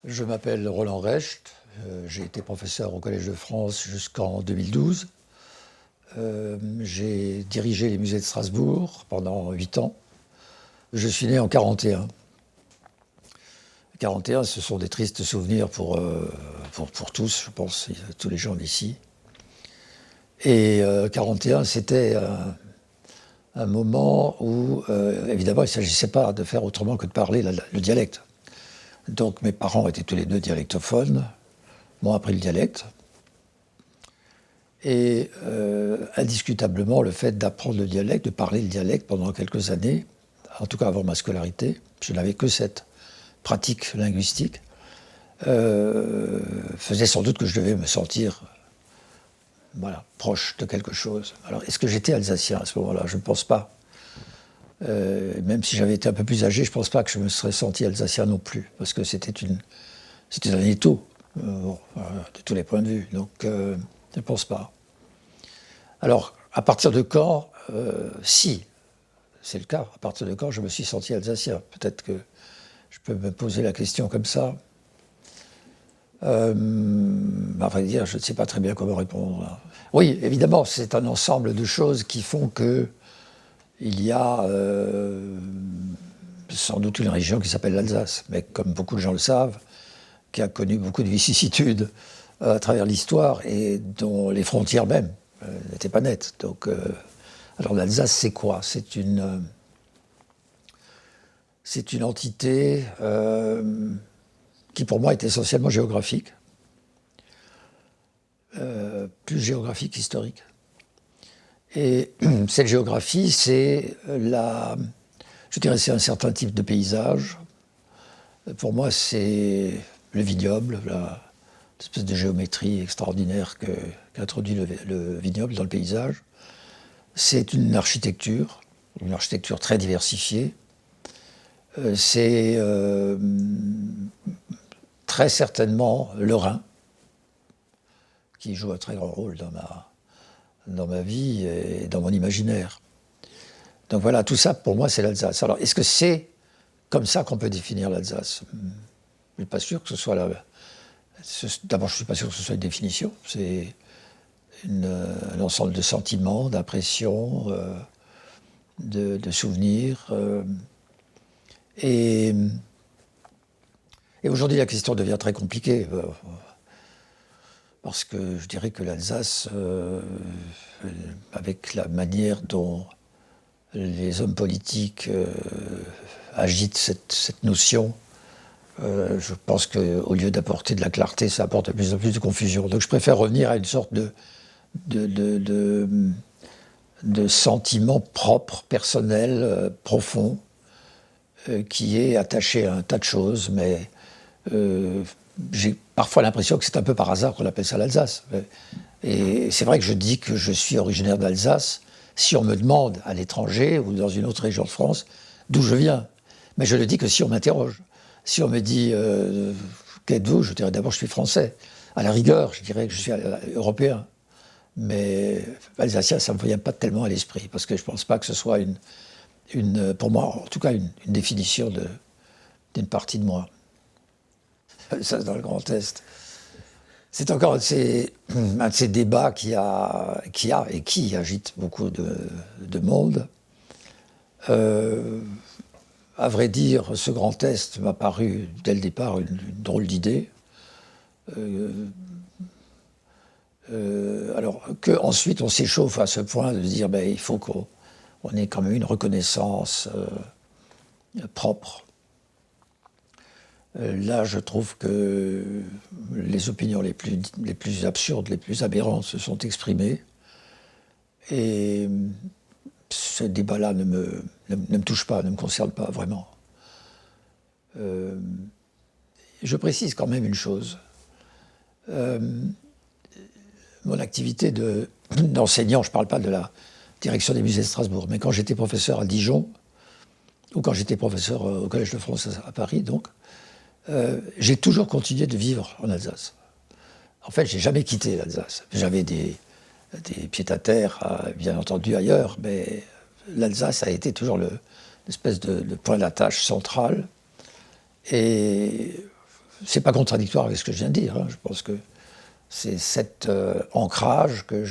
Je m'appelle Roland Recht, j'ai été professeur au Collège de France jusqu'en 2012. J'ai dirigé les musées de Strasbourg pendant 8 ans. Je suis né en 41. 41, ce sont des tristes souvenirs pour tous, je pense, tous les gens d'ici. Et 41, c'était un moment où, évidemment, il ne s'agissait pas de faire autrement que de parler le dialecte. Donc mes parents étaient tous les deux dialectophones, m'ont appris le dialecte. Et indiscutablement, le fait d'apprendre le dialecte, de parler le dialecte pendant quelques années, en tout cas avant ma scolarité, je n'avais que cette pratique linguistique, faisait sans doute que je devais me sentir proche de quelque chose. Alors, est-ce que j'étais alsacien à ce moment-là? Je ne pense pas. Même si j'avais été un peu plus âgé, je ne pense pas que je me serais senti alsacien non plus, parce que c'était un étau, de tous les points de vue. Donc, je ne pense pas. Alors, à partir de quand, si c'est le cas, à partir de quand je me suis senti alsacien? Peut-être que je peux me poser la question comme ça. À vrai dire, je ne sais pas très bien comment répondre. Oui, évidemment, c'est un ensemble de choses qui font que il y a sans doute une région qui s'appelle l'Alsace, mais comme beaucoup de gens le savent, qui a connu beaucoup de vicissitudes à travers l'histoire et dont les frontières même n'étaient pas nettes. Donc, alors l'Alsace, c'est quoi? C'est une entité qui pour moi est essentiellement géographique, plus géographique qu'historique. Et cette géographie, c'est je dirais, c'est un certain type de paysage. Pour moi, c'est le vignoble, l'espèce de géométrie extraordinaire qu'introduit le vignoble dans le paysage. C'est une architecture très diversifiée. C'est très certainement le Rhin, qui joue un très grand rôle dans ma vie et dans mon imaginaire. Donc voilà, tout ça, pour moi, c'est l'Alsace. Alors, est-ce que c'est comme ça qu'on peut définir l'Alsace? Je ne suis pas sûr que ce soit D'abord, je ne suis pas sûr que ce soit une définition. C'est un ensemble de sentiments, d'impressions, de souvenirs. Et aujourd'hui, la question devient très compliquée. Parce que je dirais que l'Alsace, avec la manière dont les hommes politiques agitent cette notion, je pense qu'au lieu d'apporter de la clarté, ça apporte de plus en plus de confusion. Donc je préfère revenir à une sorte de sentiment propre, personnel, profond, qui est attaché à un tas de choses, mais j'ai parfois l'impression que c'est un peu par hasard qu'on appelle ça l'Alsace. Et c'est vrai que je dis que je suis originaire d'Alsace si on me demande à l'étranger ou dans une autre région de France d'où je viens. Mais je le dis que si on m'interroge. Si on me dit qu'êtes-vous, je dirais d'abord je suis français. À la rigueur, je dirais que je suis européen. Mais alsacien, ça ne me vient pas tellement à l'esprit, parce que je ne pense pas que ce soit pour moi, en tout cas, une définition d'une partie de moi. Ça, c'est dans le Grand Est. C'est encore un de ces débats qui agite beaucoup de monde. À vrai dire, ce Grand Est m'a paru, dès le départ, une drôle d'idée. Alors qu'ensuite on s'échauffe à ce point de dire il faut qu'on ait quand même une reconnaissance propre. Là, je trouve que les opinions les plus absurdes, les plus aberrantes se sont exprimées. Et ce débat-là ne me touche pas, ne me concerne pas vraiment. Je précise quand même une chose. Mon activité d'enseignant, je ne parle pas de la direction des musées de Strasbourg, mais quand j'étais professeur à Dijon, ou quand j'étais professeur au Collège de France à Paris, donc, j'ai toujours continué de vivre en Alsace. En fait, je n'ai jamais quitté l'Alsace. J'avais des pieds-à-terre, bien entendu, ailleurs, mais l'Alsace a été toujours l'espèce de point d'attache central. Et c'est pas contradictoire avec ce que je viens de dire. Hein. Je pense que c'est cet ancrage que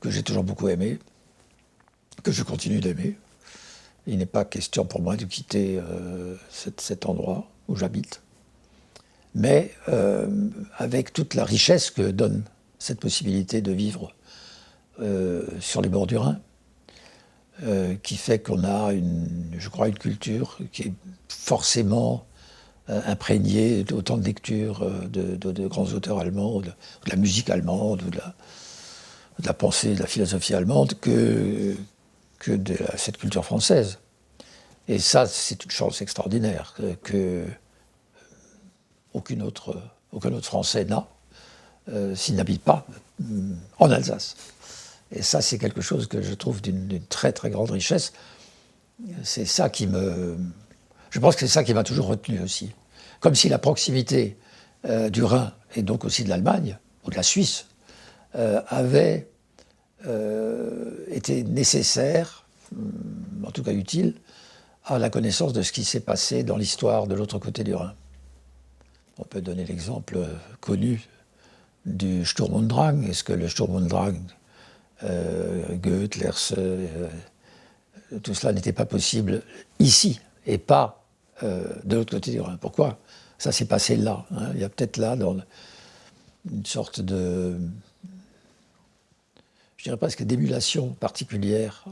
j'ai toujours beaucoup aimé, que je continue d'aimer. Il n'est pas question pour moi de quitter cet endroit où j'habite, mais avec toute la richesse que donne cette possibilité de vivre sur les bords du Rhin, qui fait qu'on a, je crois, une culture qui est forcément imprégnée d'autant de lectures de grands auteurs allemands, de la musique allemande, ou de la pensée, de la philosophie allemande, que de cette culture française. Et ça, c'est une chance extraordinaire que aucun autre Français n'a, s'il n'habite pas en Alsace. Et ça, c'est quelque chose que je trouve d'une très très grande richesse. C'est ça je pense que c'est ça qui m'a toujours retenu aussi. Comme si la proximité du Rhin, et donc aussi de l'Allemagne, ou de la Suisse, avait été nécessaire, en tout cas utile, à la connaissance de ce qui s'est passé dans l'histoire de l'autre côté du Rhin. On peut donner l'exemple connu du Sturm und Drang. Est-ce que le Sturm und Drang, Goethe, Lerse, tout cela n'était pas possible ici et pas de l'autre côté du Rhin? Pourquoi ça s'est passé là, hein? Il y a peut-être là une sorte de, je dirais presque d'émulation particulière,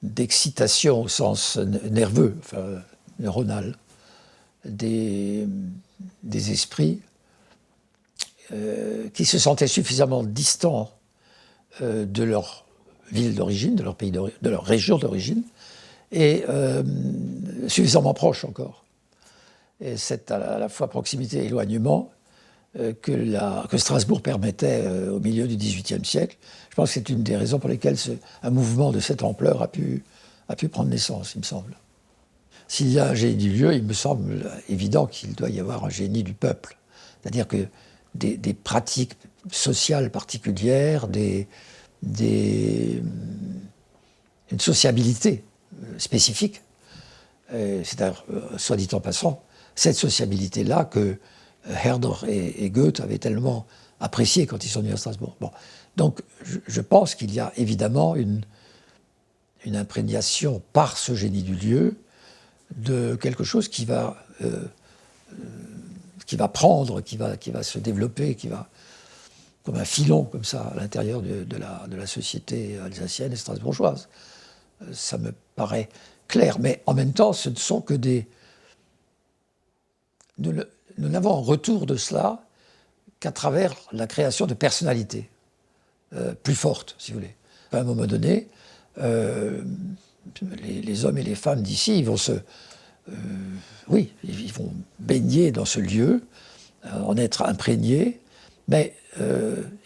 d'excitation au sens nerveux, enfin neuronal, des esprits qui se sentaient suffisamment distants de leur ville d'origine, de leur pays de leur région d'origine, et suffisamment proches encore. Et c'est à la fois proximité et éloignement que Strasbourg permettait au milieu du XVIIIe siècle. Je pense que c'est une des raisons pour lesquelles un mouvement de cette ampleur a pu prendre naissance, il me semble. S'il y a un génie du lieu, il me semble évident qu'il doit y avoir un génie du peuple. C'est-à-dire que des pratiques sociales particulières, une sociabilité spécifique. C'est-à-dire, soit dit en passant, cette sociabilité-là que Herder et Goethe avaient tellement appréciée quand ils sont venus à Strasbourg. Bon. Donc, je pense qu'il y a évidemment une imprégnation par ce génie du lieu de quelque chose qui va prendre, qui va se développer, qui va, comme un filon comme ça, à l'intérieur de la société alsacienne et strasbourgeoise. Ça me paraît clair, mais en même temps, ce ne sont que nous n'avons en retour de cela qu'à travers la création de personnalités plus fortes, si vous voulez. À un moment donné, les hommes et les femmes d'ici, ils vont ils vont baigner dans ce lieu, en être imprégnés, mais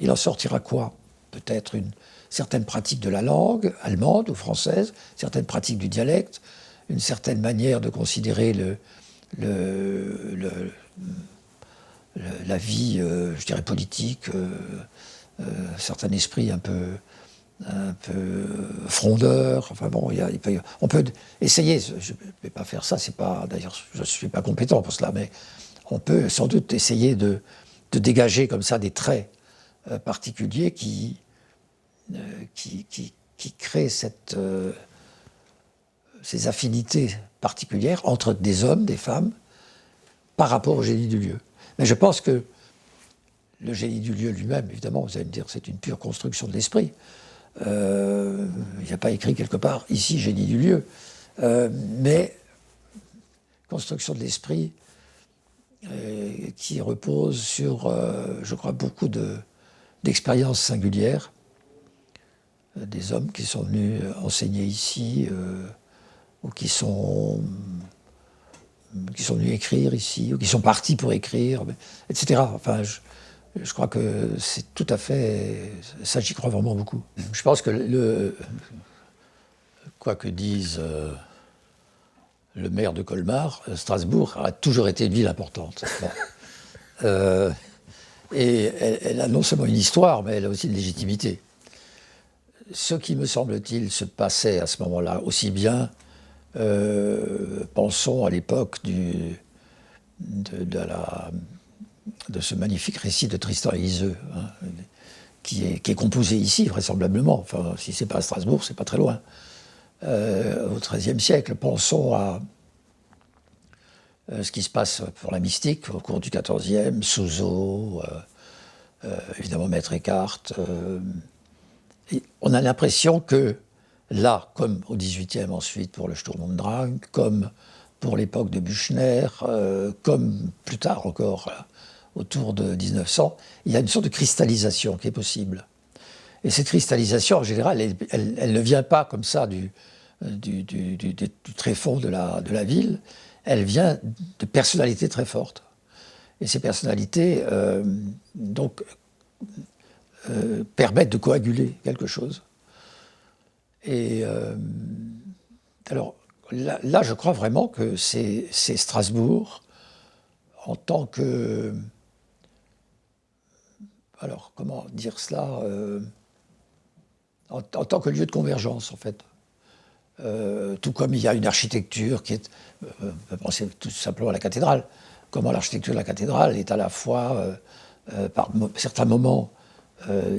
il en sortira quoi? Peut-être une certaine pratique de la langue allemande ou française, certaines pratiques du dialecte, une certaine manière de considérer la vie, je dirais, politique, un certain esprit un peu frondeur. Enfin bon, on peut essayer, je ne vais pas faire ça, d'ailleurs je ne suis pas compétent pour cela, mais on peut sans doute essayer de dégager comme ça des traits particuliers qui créent ces affinités particulières entre des hommes, des femmes, par rapport au génie du lieu. Mais je pense que le génie du lieu lui-même, évidemment, vous allez me dire, c'est une pure construction de l'esprit. Il n'y a pas écrit quelque part, ici, génie du lieu. Mais construction de l'esprit qui repose sur, je crois, beaucoup d'expériences singulières, des hommes qui sont venus enseigner ici, ou qui sont venus écrire ici, ou qui sont partis pour écrire, etc. Enfin, je crois que c'est tout à fait... Ça, j'y crois vraiment beaucoup. Je pense que quoi que dise le maire de Colmar, Strasbourg a toujours été une ville importante. Et elle a non seulement une histoire, mais elle a aussi une légitimité. Ce qui, me semble-t-il, se passait à ce moment-là, aussi bien Pensons à l'époque de ce magnifique récit de Tristan et Iseult, hein, qui est composé ici, vraisemblablement. Enfin, si c'est pas à Strasbourg, c'est pas très loin. Au XIIIe siècle, pensons à ce qui se passe pour la mystique au cours du XIVe, Suso, évidemment Maître Eckhart. Et on a l'impression que là, comme au XVIIIe ensuite pour le Sturm und Drang, comme pour l'époque de Büchner, comme plus tard encore, là, autour de 1900, il y a une sorte de cristallisation qui est possible. Et cette cristallisation, en général, elle ne vient pas comme ça du tréfonds de la ville, elle vient de personnalités très fortes. Et ces personnalités, permettent de coaguler quelque chose. Et alors, là, je crois vraiment que c'est Strasbourg, en tant que... Alors, comment dire cela en tant que lieu de convergence, en fait. Tout comme il y a une architecture qui est... on peut penser tout simplement à la cathédrale. Comment l'architecture de la cathédrale est à la fois, par certains moments,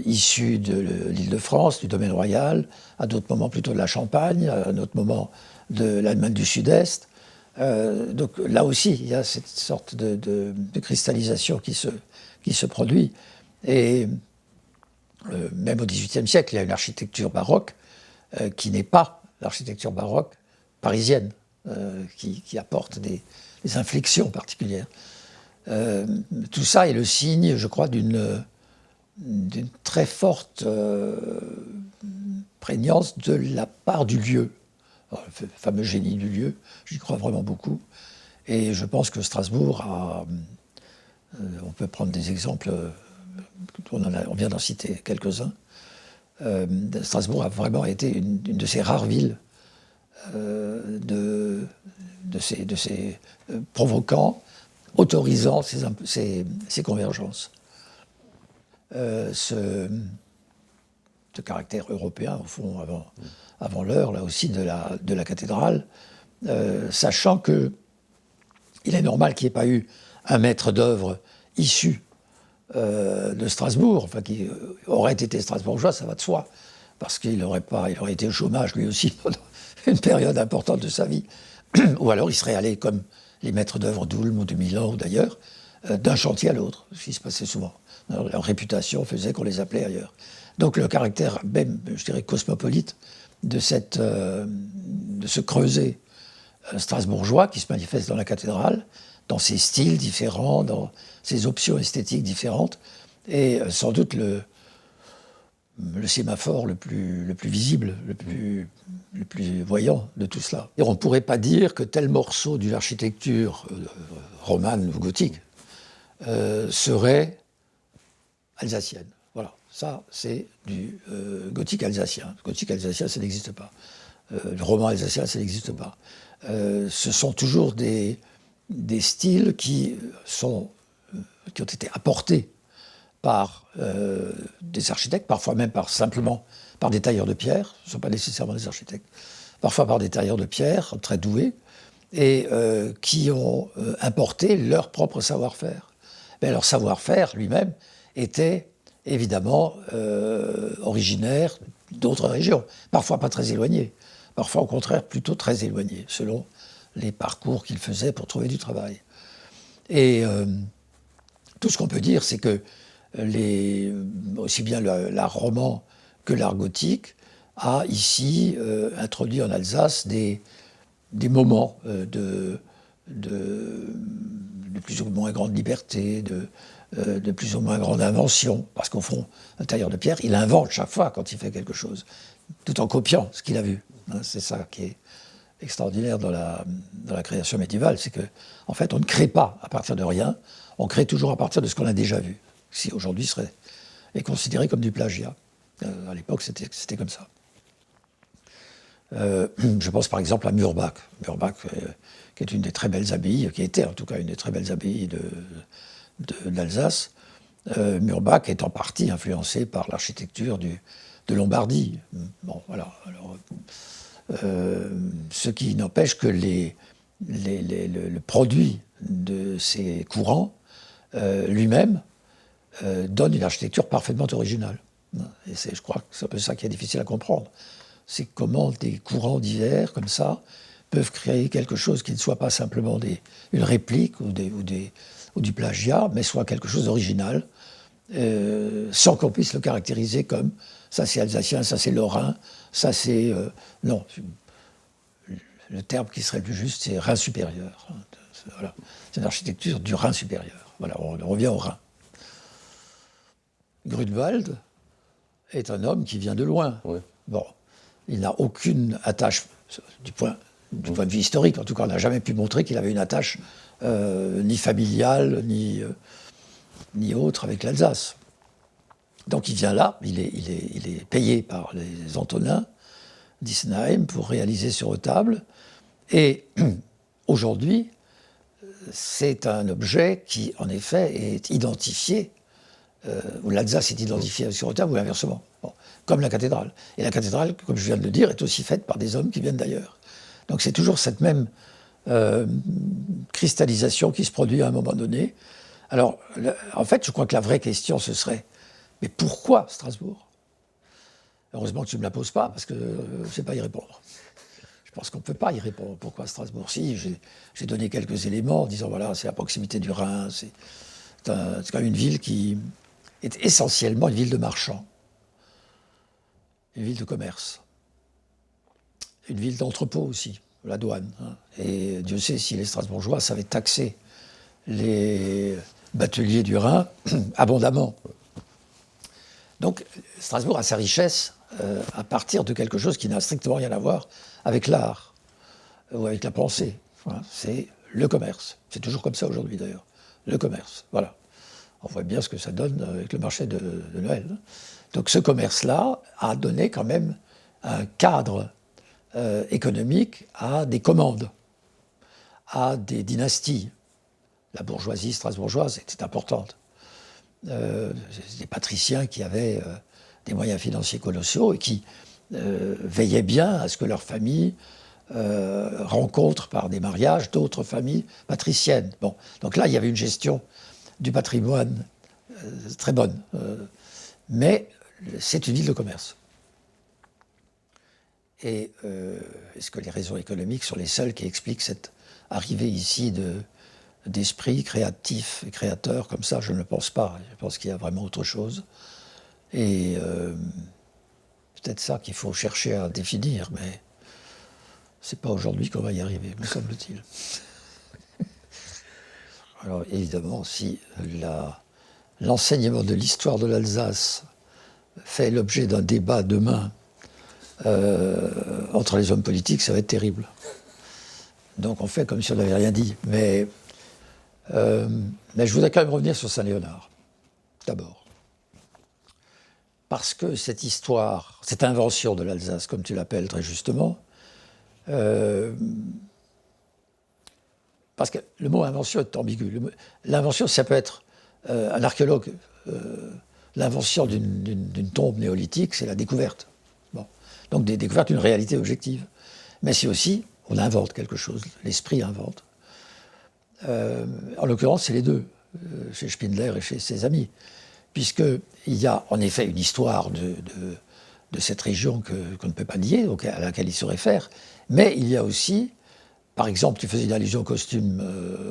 issue de l'Île-de-France, du domaine royal, à d'autres moments plutôt de la Champagne, à d'autres moments de l'Allemagne du Sud-Est. Donc là aussi, il y a cette sorte de cristallisation qui se produit. Et même au XVIIIe siècle, il y a une architecture baroque qui n'est pas l'architecture baroque parisienne, qui apporte des inflexions particulières. Tout ça est le signe, je crois, d'une très forte prégnance de la part du lieu. Alors, le fameux génie du lieu, j'y crois vraiment beaucoup. Et je pense que Strasbourg a... on peut prendre des exemples, on vient d'en citer quelques-uns. Strasbourg a vraiment été une de ces rares villes de ces provoquants, autorisant ces convergences. Ce caractère européen, au fond, avant l'heure, là aussi, de la cathédrale, sachant qu'il est normal qu'il n'y ait pas eu un maître d'œuvre issu de Strasbourg, enfin qui aurait été strasbourgeois, ça va de soi, parce qu'il aurait été au chômage lui aussi pendant une période importante de sa vie, ou alors il serait allé comme les maîtres d'œuvre d'Ulm ou de Milan ou d'ailleurs, d'un chantier à l'autre, ce qui se passait souvent. Alors, leur réputation faisait qu'on les appelait ailleurs. Donc le caractère même, je dirais, cosmopolite de ce creuset strasbourgeois qui se manifeste dans la cathédrale, dans ses styles différents, dans ses options esthétiques différentes, est sans doute le sémaphore le plus visible, le plus voyant de tout cela. Et on ne pourrait pas dire que tel morceau d'une architecture romane ou gothique serait alsacienne. Voilà, ça c'est du gothique alsacien. Le gothique alsacien, ça n'existe pas. Le roman alsacien, ça n'existe pas. Ce sont toujours des styles qui ont été apportés par des architectes, parfois même simplement par des tailleurs de pierre, ce ne sont pas nécessairement des architectes, parfois par des tailleurs de pierre très doués, et qui ont importé leur propre savoir-faire. Mais leur savoir-faire lui-même était évidemment originaire d'autres régions, parfois pas très éloignées, parfois au contraire plutôt très éloignées, selon les parcours qu'ils faisaient pour trouver du travail. Et tout ce qu'on peut dire, c'est que aussi bien l'art roman que l'art gothique a ici introduit en Alsace des moments de plus ou moins grande liberté, de plus ou moins grande invention. Parce qu'au fond, un tailleur de pierre, il invente chaque fois quand il fait quelque chose, tout en copiant ce qu'il a vu. C'est ça qui est extraordinaire dans la création médiévale, c'est qu'en fait, on ne crée pas à partir de rien, on crée toujours à partir de ce qu'on a déjà vu. Si aujourd'hui est considéré comme du plagiat. À l'époque, c'était comme ça. Je pense par exemple à Murbach. Murbach, qui est une des très belles abbayes, qui était en tout cas une des très belles abbayes d'Alsace. Murbach est en partie influencé par l'architecture de Lombardie. Bon, voilà. Alors, Ce qui n'empêche que le produit de ces courants lui-même donne une architecture parfaitement originale. Et je crois que c'est un peu ça qui est difficile à comprendre. C'est comment des courants divers, comme ça, peuvent créer quelque chose qui ne soit pas simplement une réplique ou du plagiat, mais soit quelque chose d'original, sans qu'on puisse le caractériser comme ça c'est alsacien, ça c'est lorrain, ça c'est... non, le terme qui serait le plus juste, c'est Rhin supérieur. Voilà. C'est une architecture du Rhin supérieur. Voilà, on revient au Rhin. Grunewald est un homme qui vient de loin. Oui. Bon, il n'a aucune attache, du point de vue historique, en tout cas, on n'a jamais pu montrer qu'il avait une attache ni familiale, ni autre avec l'Alsace. Donc il vient là, il est payé par les Antonins d'Issenheim pour réaliser ce retable. Et aujourd'hui, c'est un objet qui, en effet, est identifié, où l'Alsace est identifiée sur retable, ou inversement, bon, comme la cathédrale. Et la cathédrale, comme je viens de le dire, est aussi faite par des hommes qui viennent d'ailleurs. Donc c'est toujours cette même cristallisation qui se produit à un moment donné. Alors, en fait, je crois que la vraie question, ce serait, mais pourquoi Strasbourg? Heureusement que tu ne me la poses pas, parce que je ne sais pas y répondre. Je pense qu'on ne peut pas y répondre. Pourquoi Strasbourg? Si, j'ai donné quelques éléments en disant, voilà, c'est à proximité du Rhin, c'est quand même une ville qui est essentiellement une ville de marchands, une ville de commerce, une ville d'entrepôt aussi, la douane. Hein. Et Dieu sait si les Strasbourgeois savaient taxer les bateliers du Rhin abondamment. Donc Strasbourg a sa richesse à partir de quelque chose qui n'a strictement rien à voir avec l'art ou avec la pensée. Voilà, c'est le commerce. C'est toujours comme ça aujourd'hui d'ailleurs. Le commerce, voilà. On voit bien ce que ça donne avec le marché de Noël. Donc ce commerce-là a donné quand même un cadre économique à des commandes, à des dynasties. La bourgeoisie strasbourgeoise était importante. Des patriciens qui avaient des moyens financiers colossaux et qui veillaient bien à ce que leur famille rencontre par des mariages d'autres familles patriciennes. Bon. Donc là, il y avait une gestion du patrimoine très bonne. Mais c'est une ville de commerce. Et est-ce que les raisons économiques sont les seules qui expliquent cette arrivée ici d'esprit créatif et créateur comme ça? Je ne le pense pas. Je pense qu'il y a vraiment autre chose. Et peut-être ça qu'il faut chercher à définir, mais c'est pas aujourd'hui qu'on va y arriver, me semble-t-il. Alors évidemment, si l'enseignement de l'histoire de l'Alsace fait l'objet d'un débat demain entre les hommes politiques, ça va être terrible. Donc on fait comme si on n'avait rien dit. Mais je voudrais quand même revenir sur Saint-Léonard, d'abord. Parce que cette histoire, cette invention de l'Alsace, comme tu l'appelles très justement, parce que le mot invention est ambigu. L'invention, ça peut être un archéologue. L'invention d'une tombe néolithique, c'est la découverte. Bon. Donc des découvertes d'une réalité objective. Mais c'est aussi, on invente quelque chose, l'esprit invente. En l'occurrence, c'est les deux, chez Spindler et chez ses amis. Puisqu'il y a en effet une histoire de cette région qu'on ne peut pas nier, à laquelle il se réfère, mais il y a aussi, par exemple, tu faisais une allusion au costume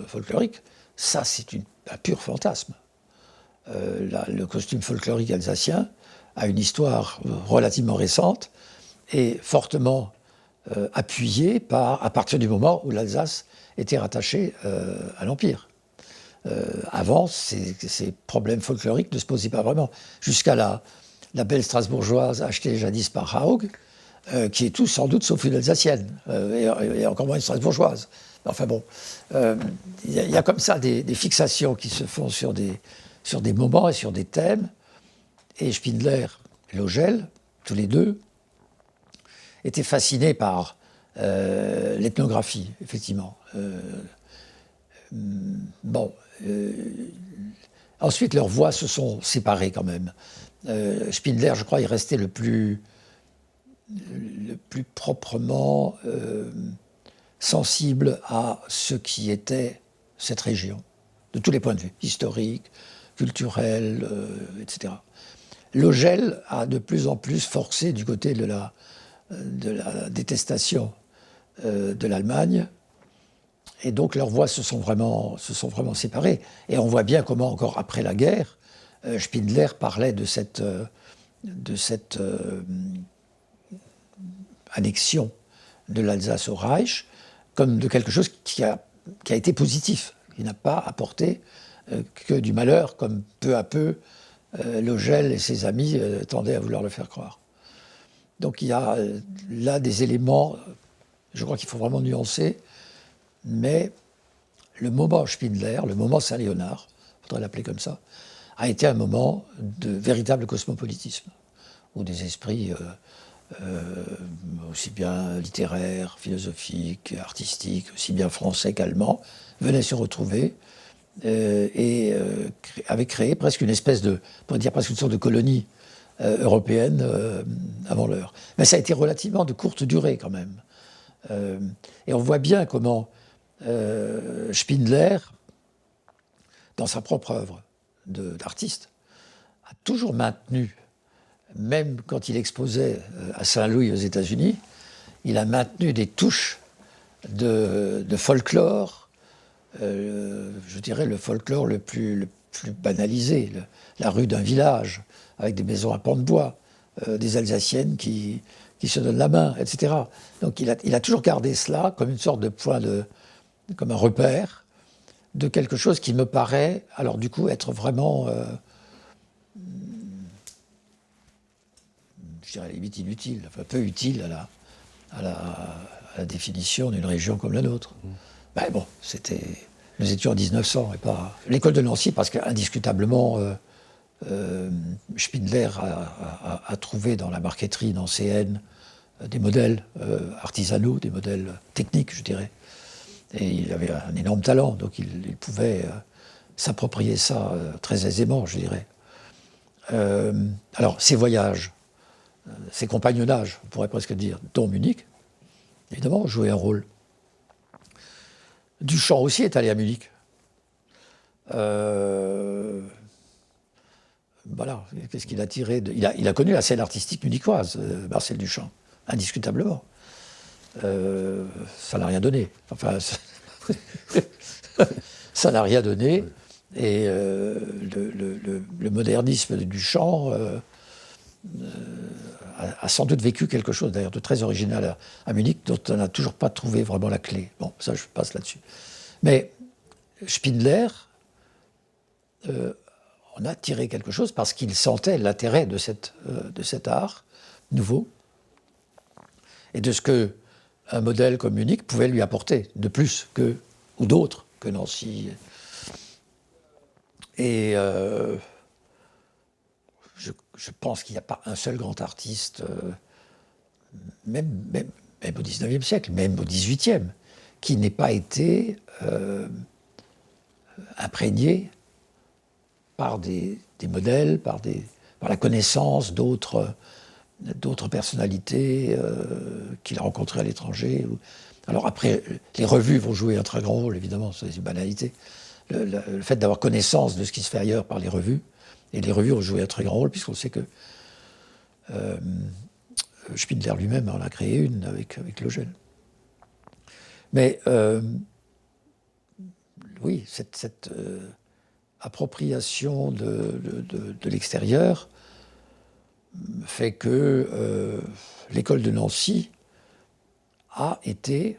folklorique, ça c'est un pur fantasme. Le costume folklorique alsacien a une histoire relativement récente et fortement appuyée à partir du moment où l'Alsace était rattachée à l'Empire. Avant, ces problèmes folkloriques ne se posaient pas vraiment. Jusqu'à la belle strasbourgeoise achetée jadis par Haug, qui est tout sans doute sauf une alsacienne, et encore moins une strasbourgeoise. Enfin bon, il y a comme ça des fixations qui se font sur des moments et sur des thèmes. Et Spindler et Logel, tous les deux, étaient fascinés par l'ethnographie, effectivement. Ensuite, leurs voix se sont séparées quand même. Spindler, je crois, est resté le plus plus proprement sensible à ce qui était cette région, de tous les points de vue, historiques, culturels, etc. Logel a de plus en plus forcé du côté de la détestation de l'Allemagne, et donc leurs voix se sont vraiment séparées. Et on voit bien comment, encore après la guerre, Spindler parlait de cette annexion de l'Alsace au Reich comme de quelque chose qui a été positif, qui n'a pas apporté que du malheur, comme peu à peu Logel et ses amis tendaient à vouloir le faire croire. Donc il y a là des éléments, je crois qu'il faut vraiment nuancer, mais le moment Spindler, le moment Saint-Léonard, il faudrait l'appeler comme ça, a été un moment de véritable cosmopolitisme, où des esprits aussi bien littéraires, philosophiques, artistiques, aussi bien français qu'allemands, venaient se retrouver et avaient créé presque une espèce de, on pourrait dire presque une sorte de colonie européenne avant l'heure. Mais ça a été relativement de courte durée quand même. Et on voit bien comment Spindler, dans sa propre œuvre d'artiste, a toujours maintenu, même quand il exposait à Saint-Louis aux États-Unis, il a maintenu des touches de folklore, je dirais le folklore le plus banalisé, la rue d'un village, avec des maisons à pans de bois, des Alsaciennes qui se donnent la main, etc. Donc il a toujours gardé cela comme une sorte de point comme un repère de quelque chose qui me paraît, alors du coup, être vraiment, je dirais à la limite inutile, enfin peu utile à la définition d'une région comme la nôtre. Ben bon, nous étions en 1900 et pas... L'école de Nancy, parce qu'indiscutablement, Spindler a trouvé dans la marqueterie nancéenne des modèles artisanaux, des modèles techniques, je dirais. Et il avait un énorme talent, donc il pouvait s'approprier ça très aisément, je dirais. Alors, ses voyages, ses compagnonnages, on pourrait presque dire, dont Munich, évidemment, ont joué un rôle. Duchamp aussi est allé à Munich. Voilà, qu'est-ce qu'il a tiré de... il a connu la scène artistique munichoise, Marcel Duchamp, indiscutablement. Ça n'a rien donné. Enfin, ça n'a rien donné. Et le modernisme de Duchamp a sans doute vécu quelque chose d'ailleurs de très original à Munich, dont on n'a toujours pas trouvé vraiment la clé. Bon, ça, je passe là-dessus. Mais Spindler, on a tiré quelque chose parce qu'il sentait l'intérêt de cet art nouveau et de ce qu'un modèle comme Munich pouvait lui apporter, de plus que, ou d'autres que Nancy. Et je pense qu'il n'y a pas un seul grand artiste, même au XIXe siècle, même au XVIIIe, qui n'ait pas été imprégné par des modèles, par la connaissance d'autres personnalités qu'il a rencontrées à l'étranger. Alors après, les revues vont jouer un très grand rôle, évidemment, c'est une banalité. Le fait d'avoir connaissance de ce qui se fait ailleurs par les revues, et les revues ont joué un très grand rôle, puisqu'on sait que Spindler lui-même en a créé une avec Logel. Mais oui, cette appropriation de l'extérieur fait que l'école de Nancy a été,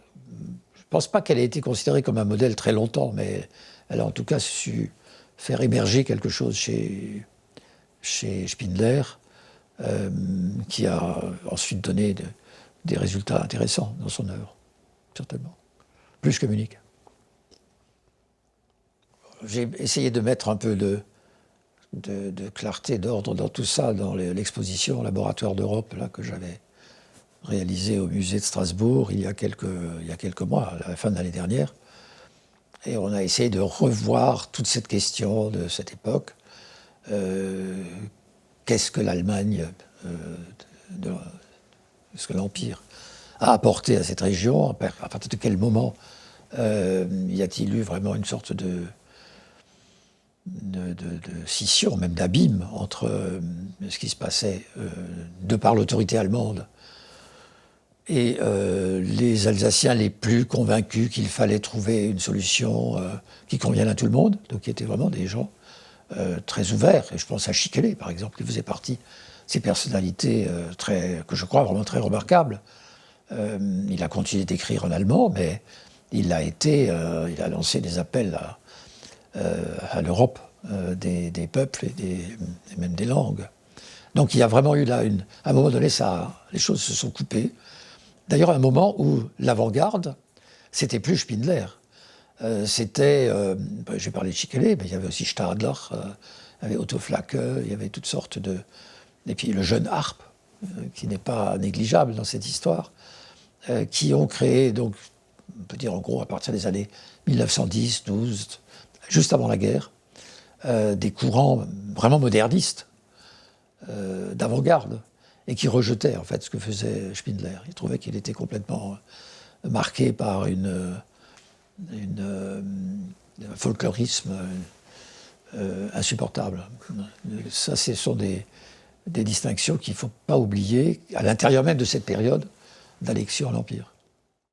je ne pense pas qu'elle ait été considérée comme un modèle très longtemps, mais elle a en tout cas su faire émerger quelque chose chez Spindler qui a ensuite donné des résultats intéressants dans son œuvre, certainement. Plus que Munich. J'ai essayé de mettre un peu de clarté, d'ordre dans tout ça, dans l'exposition Laboratoire d'Europe là, que j'avais réalisée au musée de Strasbourg il y a quelques mois, à la fin de l'année dernière. Et on a essayé de revoir toute cette question de cette époque. Qu'est-ce que l'Allemagne ce que l'Empire a apporté à cette région, à partir de quel moment y a-t-il eu vraiment une sorte de scission, même d'abîme, entre ce qui se passait de par l'autorité allemande et les Alsaciens les plus convaincus qu'il fallait trouver une solution qui convienne à tout le monde, donc qui étaient vraiment des gens très ouverts. Et je pense à Schickele, par exemple, qui faisait partie de ces personnalités que je crois vraiment très remarquables. Il a continué d'écrire en allemand, mais il a lancé des appels à l'Europe des peuples et même des langues. Donc il y a vraiment eu là, à un moment donné, les choses se sont coupées. D'ailleurs, à un moment où l'avant-garde, c'était plus Spindler. J'ai parlé de Schickele, mais il y avait aussi Stadler, il y avait Otto Flake, il y avait toutes sortes de... Et puis le jeune Harpe, qui n'est pas négligeable dans cette histoire, qui ont créé, donc, on peut dire en gros à partir des années 1910, 12, juste avant la guerre, des courants vraiment modernistes, d'avant-garde, et qui rejetaient en fait ce que faisait Spindler. Il trouvait qu'il était complètement marqué par un folklorisme insupportable. Ça, ce sont des distinctions qu'il ne faut pas oublier à l'intérieur même de cette période d'annexion à l'Empire.